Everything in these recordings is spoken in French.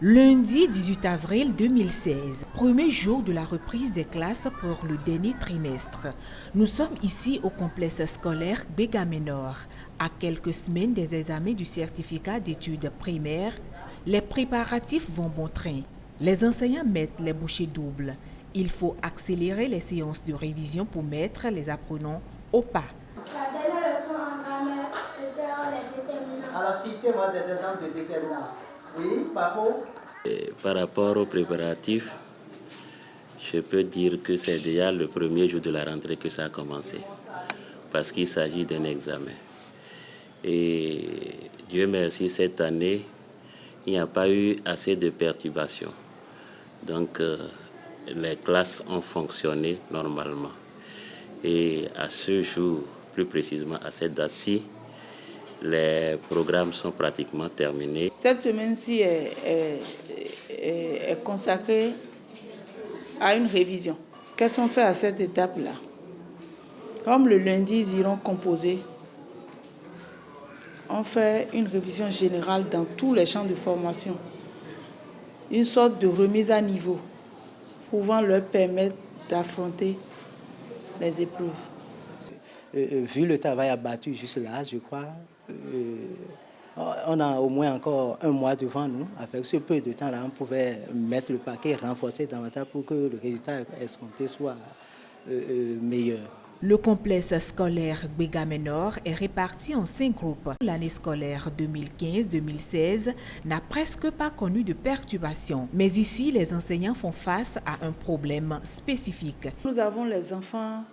Lundi 18 avril 2016, premier jour de la reprise des classes pour le dernier trimestre. Nous sommes ici au complexe scolaire Bégaménor. À quelques semaines des examens du certificat d'études primaires, les préparatifs vont bon train. Les enseignants mettent les bouchées doubles. Il faut accélérer les séances de révision pour mettre les apprenants au pas. La dernière leçon en grammaire était les déterminants. Alors, citez-moi des exemples de déterminants. Oui, Paco? Par rapport aux préparatifs, je peux dire que c'est déjà le premier jour de la rentrée que ça a commencé, parce qu'il s'agit d'un examen. Et Dieu merci, cette année, il n'y a pas eu assez de perturbations. Donc, les classes ont fonctionné normalement. Et à ce jour, plus précisément à cette date-ci, les programmes sont pratiquement terminés. Cette semaine-ci est consacrée à une révision. Qu'est-ce qu'on fait à cette étape-là? Comme le lundi, ils iront composer, on fait une révision générale dans tous les champs de formation. Une sorte de remise à niveau, pouvant leur permettre d'affronter les épreuves. Vu le travail abattu jusque là, je crois, on a au moins encore un mois devant nous. Avec ce peu de temps-là, on pouvait mettre le paquet, renforcer davantage pour que le résultat escompté soit meilleur. Le complexe scolaire Bégaménor est réparti en 5 groupes. L'année scolaire 2015-2016 n'a presque pas connu de perturbations. Mais ici, les enseignants font face à un problème spécifique. Nous avons les enfants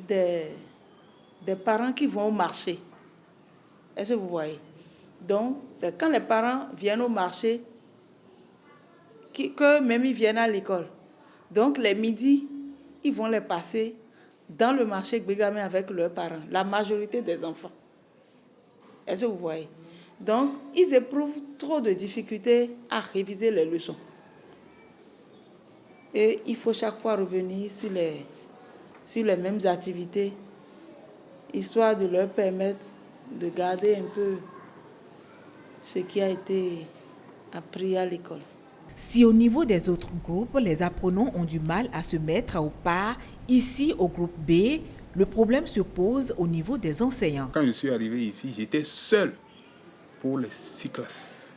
des parents qui vont au marché. Est-ce que vous voyez? Donc, c'est quand les parents viennent au marché que même ils viennent à l'école. Donc, les midis, ils vont les passer dans le marché Bégamé avec leurs parents, la majorité des enfants. Est-ce que vous voyez? Donc, ils éprouvent trop de difficultés à réviser les leçons. Et il faut chaque fois revenir sur les mêmes activités, histoire de leur permettre de garder un peu ce qui a été appris à l'école. Si au niveau des autres groupes, les apprenants ont du mal à se mettre au pas, ici au groupe B, le problème se pose au niveau des enseignants. Quand je suis arrivé ici, j'étais seul pour les 6 classes.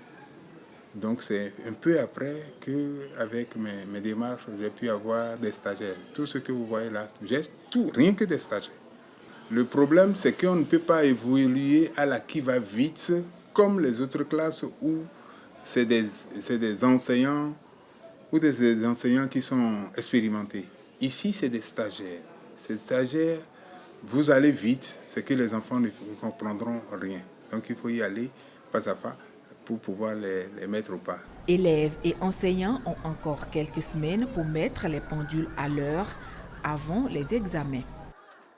Donc c'est un peu après qu'avec mes démarches, j'ai pu avoir des stagiaires. Tout ce que vous voyez là, j'ai tout, rien que des stagiaires. Le problème, c'est qu'on ne peut pas évoluer à la qui-va-vite comme les autres classes où c'est des enseignants ou des enseignants qui sont expérimentés. Ici, c'est des stagiaires. Ces stagiaires, vous allez vite, c'est que les enfants ne comprendront rien. Donc il faut y aller pas à pas pour pouvoir les mettre au pas. Élèves et enseignants ont encore quelques semaines pour mettre les pendules à l'heure avant les examens.